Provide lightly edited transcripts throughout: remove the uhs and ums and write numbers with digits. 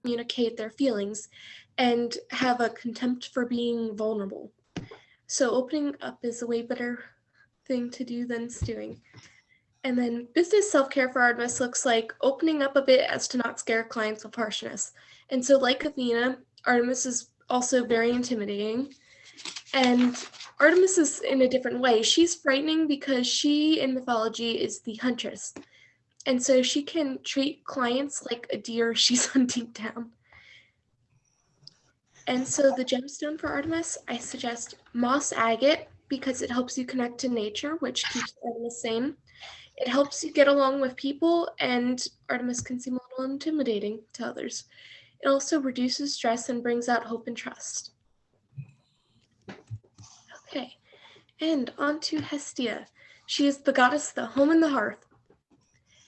communicate their feelings and have a contempt for being vulnerable. So opening up is a way better thing to do than stewing. And then business self-care for Artemis looks like opening up a bit as to not scare clients with harshness. And so like Athena, Artemis is also very intimidating. And Artemis is in a different way. She's frightening because she, in mythology, is the huntress. And so she can treat clients like a deer she's hunting down. And so the gemstone for Artemis, I suggest moss agate because it helps you connect to nature, which keeps Artemis sane. It helps you get along with people, and Artemis can seem a little intimidating to others. It also reduces stress and brings out hope and trust. Okay, and on to Hestia. She is the goddess of the home and the hearth.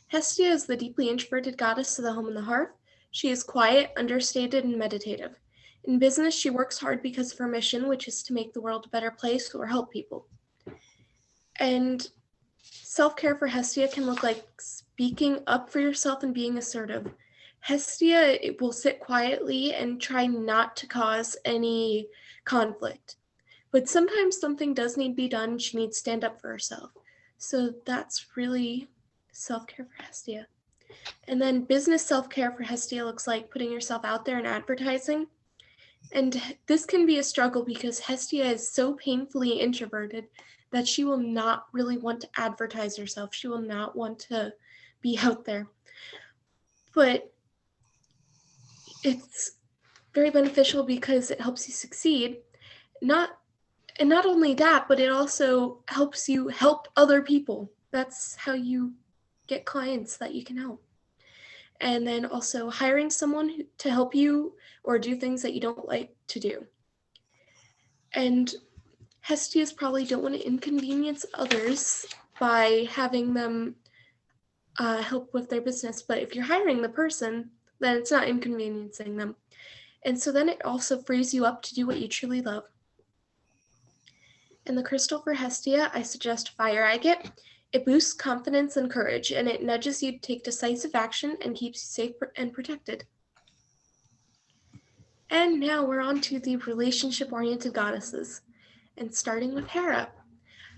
Hestia is the deeply introverted goddess of the home and the hearth. She is quiet, understated, and meditative. In business, she works hard because of her mission, which is to make the world a better place or help people. And self-care for Hestia can look like speaking up for yourself and being assertive. Hestia will sit quietly and try not to cause any conflict. But sometimes something does need to be done. She needs to stand up for herself. So that's really self-care for Hestia. And then business self-care for Hestia looks like putting yourself out there in advertising. And this can be a struggle because Hestia is so painfully introverted that she will not really want to advertise herself. She will not want to be out there. But it's very beneficial because it helps you succeed. Not only that, but it also helps you help other people. That's how you get clients that you can help. And then also hiring someone to help you or do things that you don't like to do. And Hestias probably don't want to inconvenience others by having them help with their business. But if you're hiring the person, then it's not inconveniencing them. And so then it also frees you up to do what you truly love. And the crystal for Hestia, I suggest fire agate. It boosts confidence and courage, and it nudges you to take decisive action and keeps you safe and protected. And now we're on to the relationship-oriented goddesses. And starting with Hera.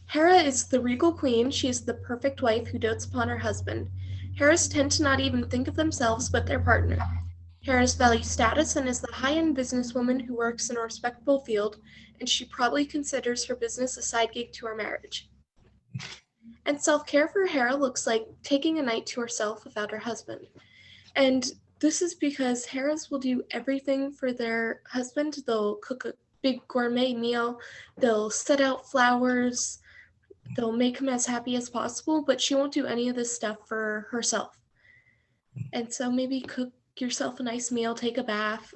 Hera is the regal queen. She is the perfect wife who dotes upon her husband. Heras tend to not even think of themselves but their partner. Heras value status and is the high-end businesswoman who works in a respectable field, and she probably considers her business a side gig to her marriage. And self-care for Hera looks like taking a night to herself without her husband. And this is because Heras will do everything for their husband. They'll cook a big gourmet meal, they'll set out flowers, they'll make him as happy as possible, but she won't do any of this stuff for herself. And so maybe cook yourself a nice meal, take a bath,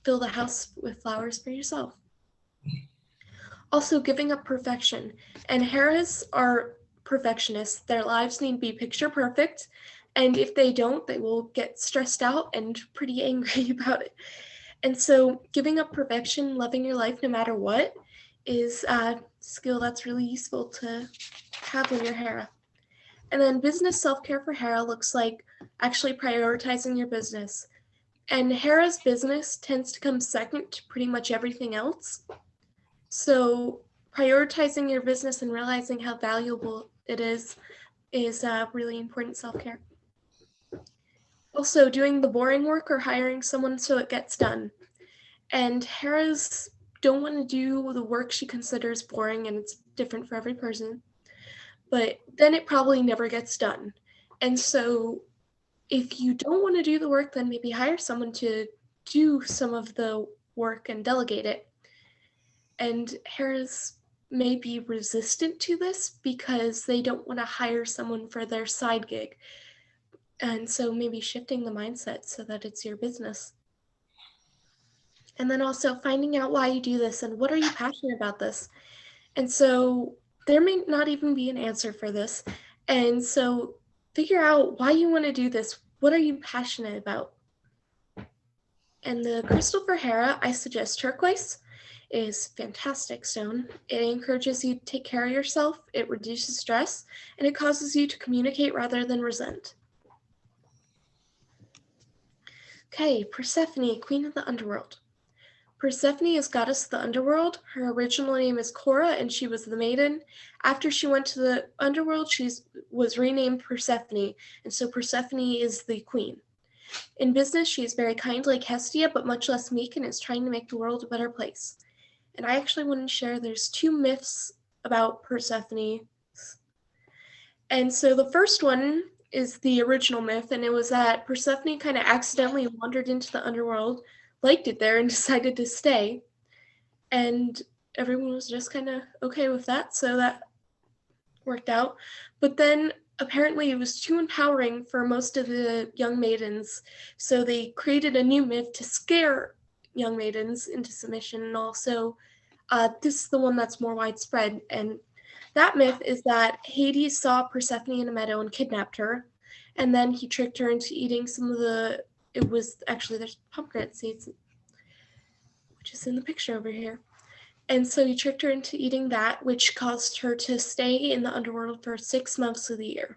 fill the house with flowers for yourself. Also, giving up perfection. And Heras are perfectionists. Their lives need to be picture perfect, and if they don't, they will get stressed out and pretty angry about it. And so giving up perfection, loving your life no matter what, is a skill that's really useful to have when you're Hera. And then business self-care for Hera looks like actually prioritizing your business. And Hera's business tends to come second to pretty much everything else. So prioritizing your business and realizing how valuable it is really important self-care. Also, doing the boring work or hiring someone so it gets done. And Heras don't want to do the work she considers boring, and it's different for every person. But then it probably never gets done. And so if you don't want to do the work, then maybe hire someone to do some of the work and delegate it. And Heras may be resistant to this because they don't want to hire someone for their side gig. And so maybe shifting the mindset so that it's your business. And then also finding out why you do this and what are you passionate about this. And so there may not even be an answer for this. And so figure out why you want to do this. What are you passionate about? And the crystal for Hera, I suggest turquoise. It is fantastic stone. It encourages you to take care of yourself, it reduces stress, and it causes you to communicate rather than resent. Okay, Persephone, queen of the underworld. Persephone is goddess of the underworld. Her original name is Cora, and she was the maiden. After she went to the underworld, she was renamed Persephone, and so Persephone is the queen. In business, she is very kind like Hestia, but much less meek, and is trying to make the world a better place. And I actually want to share there's 2 myths about Persephone. And so the first one is the original myth, and it was that Persephone kind of accidentally wandered into the underworld, liked it there, and decided to stay. And everyone was just kind of okay with that, so that worked out. But then apparently it was too empowering for most of the young maidens, so they created a new myth to scare young maidens into submission. And also, this is the one that's more widespread, and that myth is that Hades saw Persephone in a meadow and kidnapped her, and then he tricked her into eating some of the, it was actually, there's pomegranate seeds, which is in the picture over here. And so he tricked her into eating that, which caused her to stay in the underworld for 6 months of the year.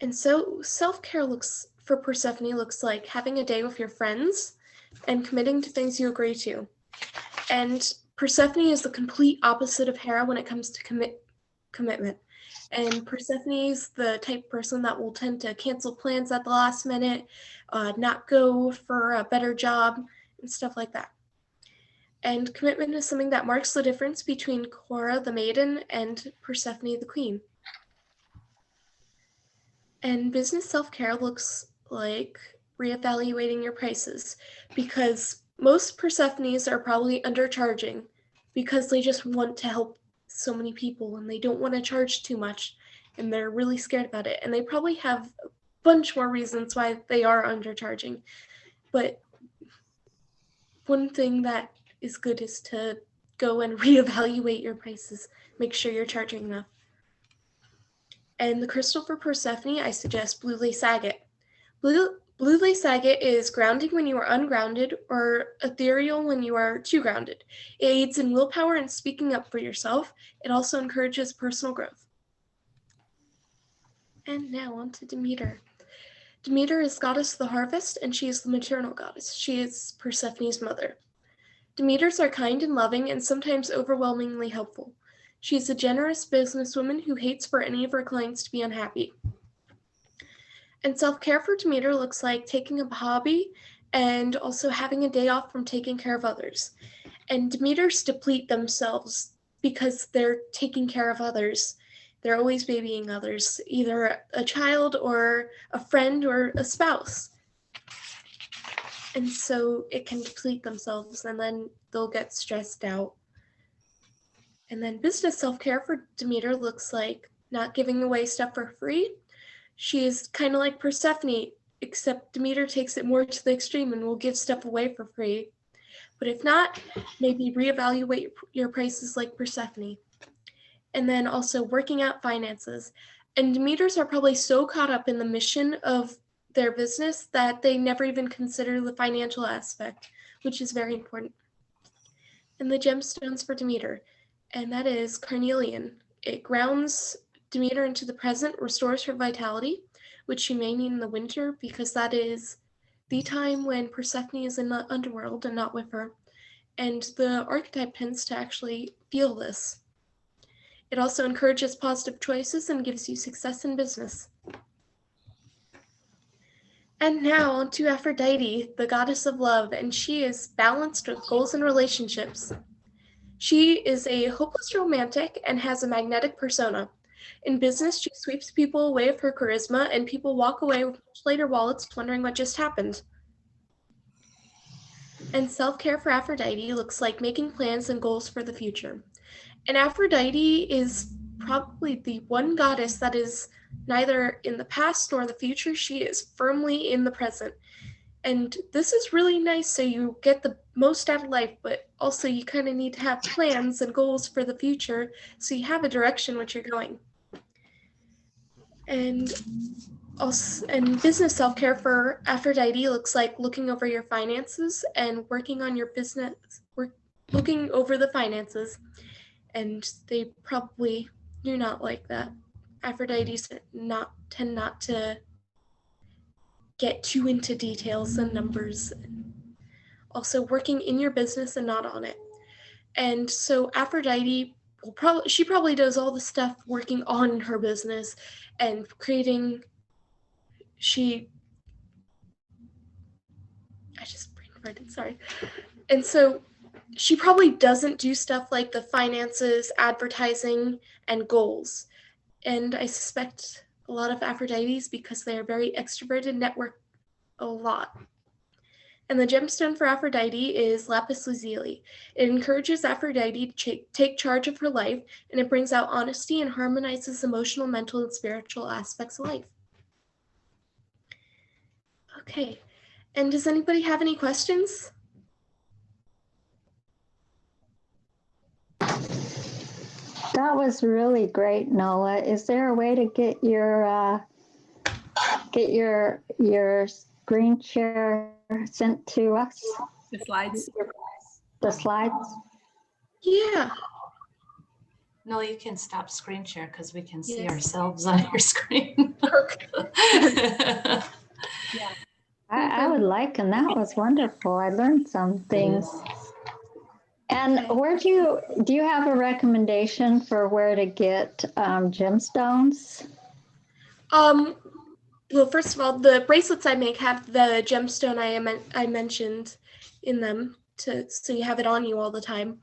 And so self-care for Persephone looks like having a day with your friends and committing to things you agree to. And Persephone is the complete opposite of Hera when it comes to commitment. And Persephone is the type of person that will tend to cancel plans at the last minute, not go for a better job, and stuff like that. And commitment is something that marks the difference between Cora the maiden and Persephone the queen. And business self-care looks like reevaluating your prices, because most Persephones are probably undercharging because they just want to help so many people and they don't want to charge too much and they're really scared about it. And they probably have a bunch more reasons why they are undercharging. But one thing that is good is to go and reevaluate your prices. Make sure you're charging enough. And the crystal for Persephone, I suggest blue lace agate. Blue lace agate is grounding when you are ungrounded, or ethereal when you are too grounded. It aids in willpower and speaking up for yourself. It also encourages personal growth. And now on to Demeter. Demeter is goddess of the harvest, and she is the maternal goddess. She is Persephone's mother. Demeters are kind and loving and sometimes overwhelmingly helpful. She is a generous businesswoman who hates for any of her clients to be unhappy. And self-care for Demeter looks like taking a hobby and also having a day off from taking care of others. And Demeters deplete themselves because they're taking care of others. They're always babying others, either a child or a friend or a spouse. And so it can deplete themselves and then they'll get stressed out. And then business self-care for Demeter looks like not giving away stuff for free. She is kind of like Persephone, except Demeter takes it more to the extreme and will give stuff away for free. But if not, maybe reevaluate your prices like Persephone. And then also working out finances. And Demeters are probably so caught up in the mission of their business that they never even consider the financial aspect, which is very important. And the gemstones for Demeter, and that is carnelian. It grounds Demeter into the present, restores her vitality, which she may need in the winter because that is the time when Persephone is in the underworld and not with her. And the archetype tends to actually feel this. It also encourages positive choices and gives you success in business. And now to Aphrodite, the goddess of love, and she is balanced with goals and relationships. She is a hopeless romantic and has a magnetic persona. In business, she sweeps people away with her charisma, and people walk away with much lighter wallets wondering what just happened. And self-care for Aphrodite looks like making plans and goals for the future. And Aphrodite is probably the one goddess that is neither in the past nor the future. She is firmly in the present. And this is really nice so you get the most out of life, but also you kind of need to have plans and goals for the future so you have a direction which you're going. And also, and business self-care for Aphrodite looks like looking over your finances and working on your business, looking over the finances. And they probably do not like that. Aphrodites tend not to get too into details and numbers. Also working in your business and not on it. And so Aphrodite she probably does all the stuff working on her business and creating. I just brain farted, sorry. And so she probably doesn't do stuff like the finances, advertising, and goals. And I suspect a lot of Aphrodites, because they are very extroverted, network a lot. And the gemstone for Aphrodite is lapis lazuli. It encourages Aphrodite to take charge of her life, and it brings out honesty and harmonizes emotional, mental, and spiritual aspects of life. Okay, and does anybody have any questions? That was really great, Nola. Is there a way to get your screen share sent to us? The slides. The slides? Yeah. No, you can stop screen share because we can see Yes. ourselves on your screen. Okay. Yeah. I would like, and that was wonderful. I learned some things. And Okay. do you have a recommendation for where to get gemstones? Well, first of all, the bracelets I make have the gemstone I mentioned in them, so you have it on you all the time.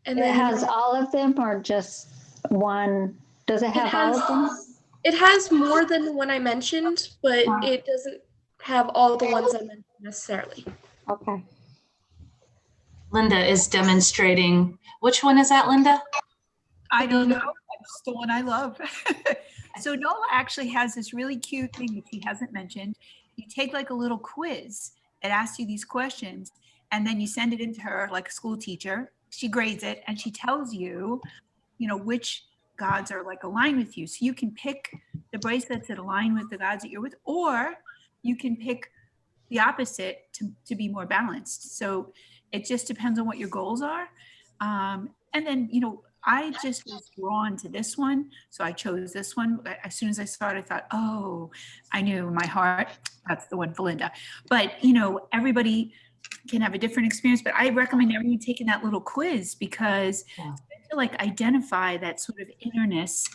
And It then has all of them or just one? Does it have all of them? It has more than the one I mentioned, but it doesn't have all the ones I mentioned necessarily. Okay. Linda is demonstrating. Which one is that, Linda? I don't know. That's the one I love. So Nola actually has this really cute thing that she hasn't mentioned. You take like a little quiz that asks you these questions, and then you send it into her like a school teacher. She grades it, and she tells you, which gods are like aligned with you. So you can pick the bracelets that align with the gods that you're with, or you can pick the opposite to be more balanced. So it just depends on what your goals are. And then, I just was drawn to this one. So I chose this one. As soon as I saw it, I thought, oh, I knew in my heart, that's the one for Linda. But, everybody can have a different experience, but I recommend everyone taking that little quiz because to like identify that sort of innerness.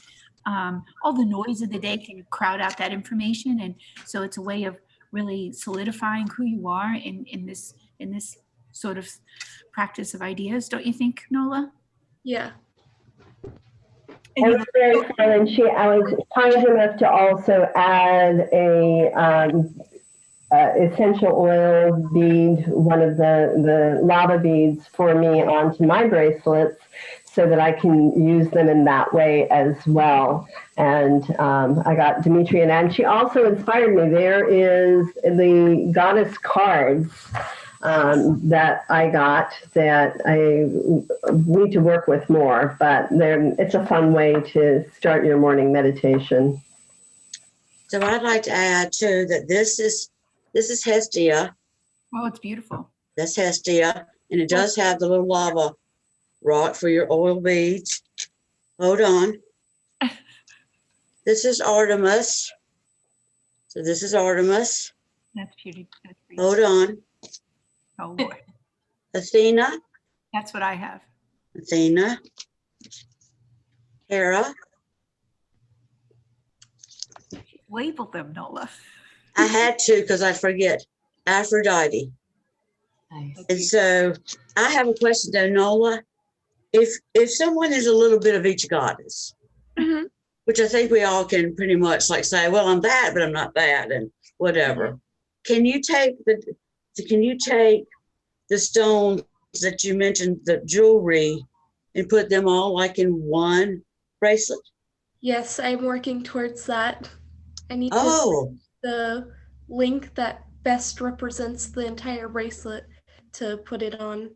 All the noise of the day can crowd out that information. And so it's a way of really solidifying who you are in this sort of practice of ideas. Don't you think, Nola? Yeah. It was very fun, and I was kind enough to also add a essential oil bead, one of the lava beads for me onto my bracelets so that I can use them in that way as well. And I got Demeter, and she also inspired me. There is the goddess cards that I got that I need to work with more, but it's a fun way to start your morning meditation. So I'd like to add too that this is Hestia. Oh, it's beautiful. That's Hestia, and it does have the little lava rock for your oil beads. Hold on. This is Artemis. So this is Artemis. That's beauty. That's pretty. Hold on. Oh, Lord. Athena. That's what I have. Athena. Hera. Label them, Nola. I had to because I forget. Aphrodite. Nice. And so I have a question though, Nola. If someone is a little bit of each goddess, Mm-hmm. which I think we all can pretty much like say, well, I'm that, but I'm not that, and whatever. Mm-hmm. Can you take the stones that you mentioned, the jewelry, and put them all like in one bracelet? Yes, I'm working towards that. I need to Oh, the link that best represents the entire bracelet to put it on.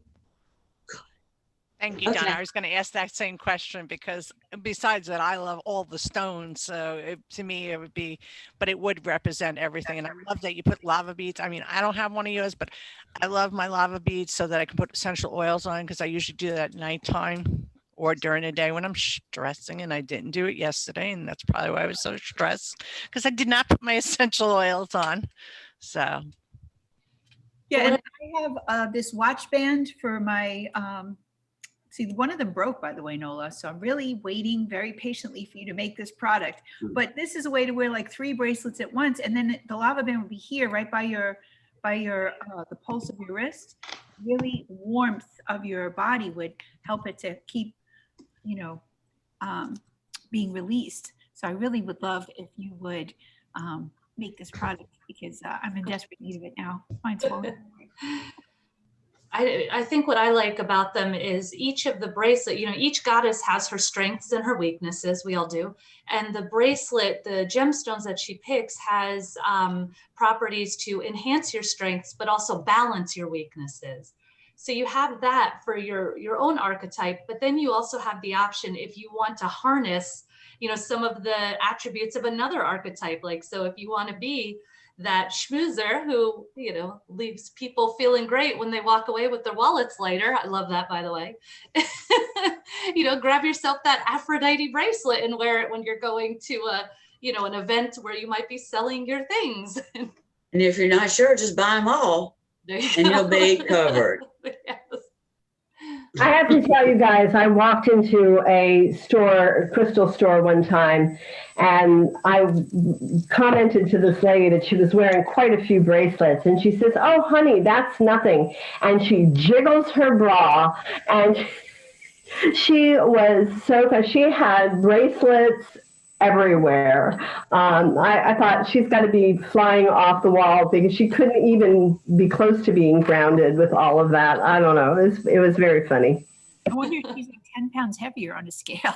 Thank you, Okay. Donna. I was going to ask that same question because besides that, I love all the stones. So to me, it would be, but it would represent everything. And I love that you put lava beads. I mean, I don't have one of yours, but I love my lava beads so that I can put essential oils on because I usually do that at nighttime or during the day when I'm stressing, and I didn't do it yesterday. And that's probably why I was so stressed because I did not put my essential oils on. So Yeah, and I have this watch band for my, see, one of them broke, by the way, Nola. So I'm really waiting very patiently for you to make this product. But this is a way to wear like 3 bracelets at once. And then the lava band will be here right by your, the pulse of your wrist. Really warmth of your body would help it to keep, you know, being released. So I really would love if you would make this product, because I'm in desperate need of it now. Mine's full. I think what I like about them is each of the bracelet, you know, each goddess has her strengths and her weaknesses. We all do. And the bracelet, the gemstones that she picks has properties to enhance your strengths, but also balance your weaknesses. So you have that for your own archetype, but then you also have the option if you want to harness, you know, some of the attributes of another archetype. Like, so if you want to be that schmoozer who, you know, leaves people feeling great when they walk away with their wallets lighter. I love that, by the way. You know, grab yourself that Aphrodite bracelet and wear it when you're going to a, you know, an event where you might be selling your things. And if you're not sure, just buy them all and you'll be covered. Yes. I have to tell you guys, I walked into a store, crystal store one time, and I commented to this lady that she was wearing quite a few bracelets, and she says, "Oh, honey, that's nothing." And she jiggles her bra, and she was so, she had bracelets everywhere. I thought she's got to be flying off the wall, because she couldn't even be close to being grounded with all of that. I don't know. It was very funny. I wonder if she's like 10 pounds heavier on a scale.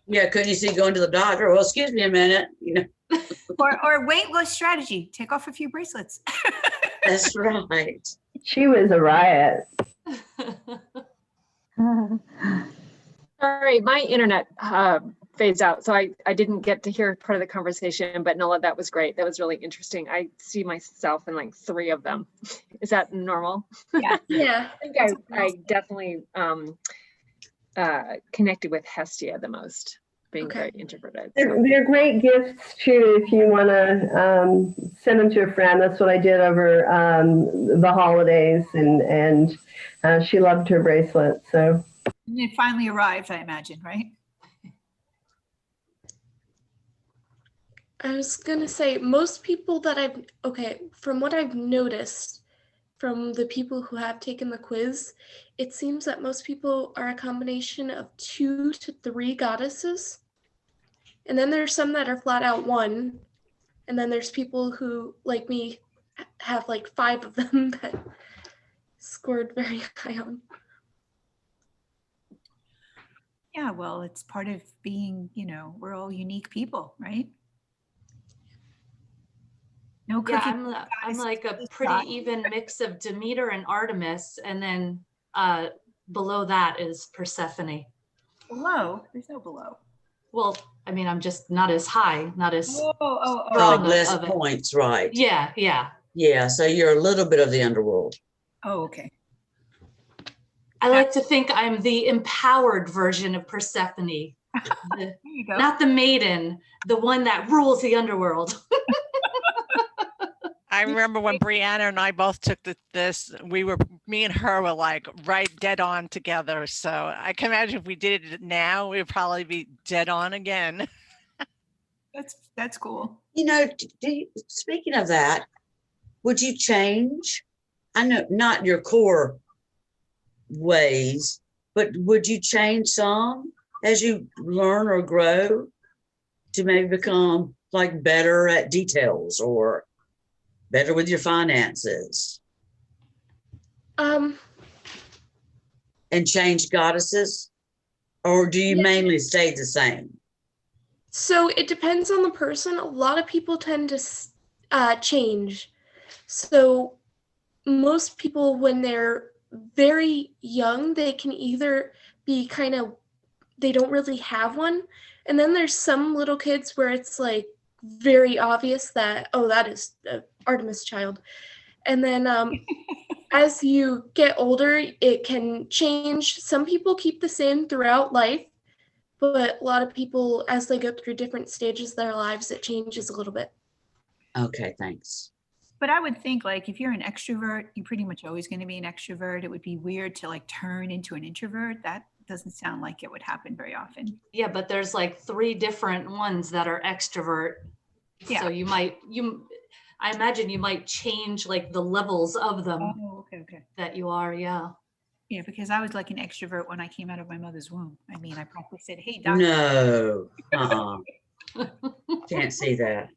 Yeah, couldn't you see going to the doctor? Well, excuse me a minute. You know. or weight loss strategy. Take off a few bracelets. That's right. She was a riot. Sorry, my internet fades out, so I didn't get to hear part of the conversation, but Nola, that was great. That was really interesting. I see myself in like 3 of them. Is that normal? Yeah. Yeah. I think I definitely connected with Hestia the most, being very introverted. So. They're great gifts too if you want to send them to a friend. That's what I did over the holidays, and she loved her bracelet. So. And it finally arrived, I imagine, right? I was gonna say, most people that from what I've noticed from the people who have taken the quiz, it seems that most people are a combination of 2 to 3 goddesses. And then there's some that are flat out 1. And then there's people who, like me, have like 5 of them that scored very high on. Yeah, well, it's part of being, you know, we're all unique people, right? No cookie. Yeah, I'm like a pretty even mix of Demeter and Artemis, and then below that is Persephone. Below? There's no below. Well, I mean, I'm just not as high, not as Strong less points, right? Yeah, yeah. Yeah, so you're a little bit of the underworld. Oh, okay. I like to think I'm the empowered version of Persephone. There you go. Not the maiden, the one that rules the underworld. I remember when Brianna and I both took this, me and her were like right dead on together. So I can imagine if we did it now, we'd probably be dead on again. That's cool. You know, speaking of that, would you change? I know not your core ways, but would you change some as you learn or grow to maybe become like better at details or better with your finances? And change goddesses? Or do you mainly stay the same? So it depends on the person. A lot of people tend to change. So most people, when they're very young, they can either be they don't really have one. And then there's some little kids where it's like very obvious that, oh, that is an Artemis child. And then as you get older, it can change. Some people keep the same throughout life, but a lot of people, as they go through different stages of their lives, it changes a little bit. Okay, thanks. But I would think like if you're an extrovert, you're pretty much always going to be an extrovert. It would be weird to like turn into an introvert. That doesn't sound like it would happen very often. Yeah, but there's like 3 different ones that are extrovert. Yeah. So I imagine you might change like the levels of them Oh, okay. that you are. Yeah. Yeah, because I was like an extrovert when I came out of my mother's womb. I mean, I probably said, "Hey, doctor." No, can't see that.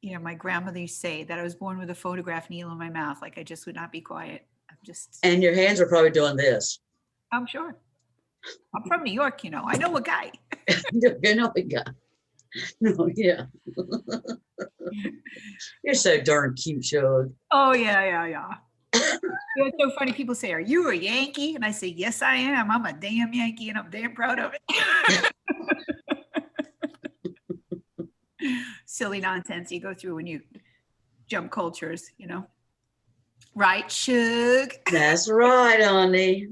Yeah, my grandmother used to say that I was born with a photograph needle in my mouth. Like I just would not be quiet. And your hands are probably doing this. I'm sure. I'm from New York, you know. I know a guy. You know, we got. No, yeah. You're so darn cute, Shug. Oh, yeah. It's so funny. People say, "Are you a Yankee?" And I say, "Yes, I am. I'm a damn Yankee, and I'm damn proud of it." Silly nonsense you go through when you jump cultures, you know. Right, Shug? That's right, honey.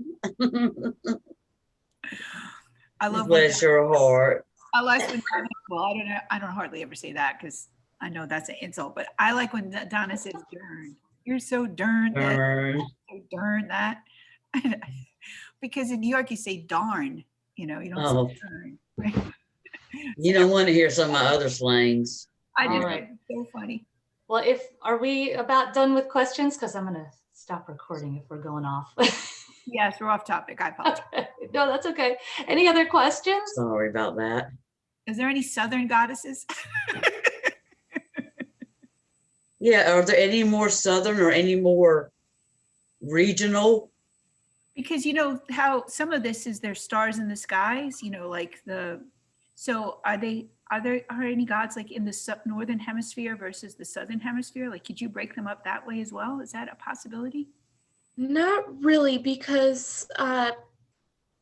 I love Bless your heart. I like when Donna, well, I don't know. I don't hardly ever say that because I know that's an insult, but I like when Donna says "darn." You're so darn that. Darn. So darn that. Because in New York you say darn. You know, you don't say darn. Right? You don't want to hear some of my other slangs. I just All think right. it's so funny. Well, are we about done with questions? Because I'm going to stop recording if we're going off. Yes, we're off topic. I apologize. No, that's okay. Any other questions? Sorry about that. Is there any Southern goddesses? Yeah, are there any more Southern or any more regional? Because you know how some of this is their stars in the skies, you know, like so are there any gods like in the northern hemisphere versus the southern hemisphere? Like, could you break them up that way as well? Is that a possibility? Not really, because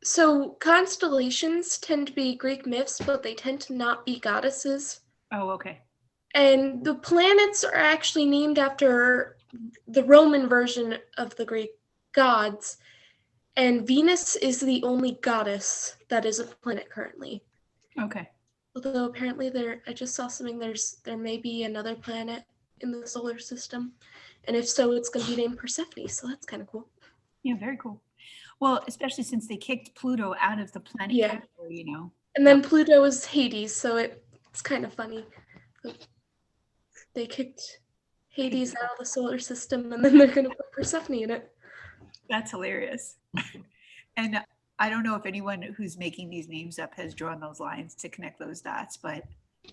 so constellations tend to be Greek myths, but they tend to not be goddesses. Oh, okay. And the planets are actually named after the Roman version of the Greek gods. And Venus is the only goddess that is a planet currently. Okay. Although apparently I just saw something, there may be another planet in the solar system. And if so, it's going to be named Persephone. So that's kind of cool. Yeah, very cool. Well, especially since they kicked Pluto out of the planet category, you know. And then Pluto is Hades, so it's kind of funny. They kicked Hades out of the solar system, and then they're going to put Persephone in it. That's hilarious. And I don't know if anyone who's making these names up has drawn those lines to connect those dots, but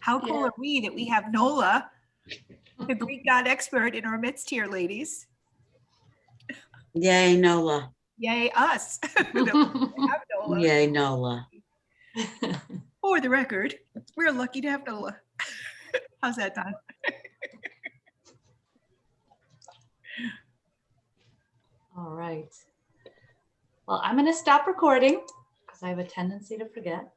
how cool are we that we have Nola, the Greek god expert, in our midst here, ladies? Yay, Nola. Yay, us. Have Nola. Yay, Nola. For the record, we're lucky to have Nola. How's that, Don? All right. Well, I'm going to stop recording because I have a tendency to forget.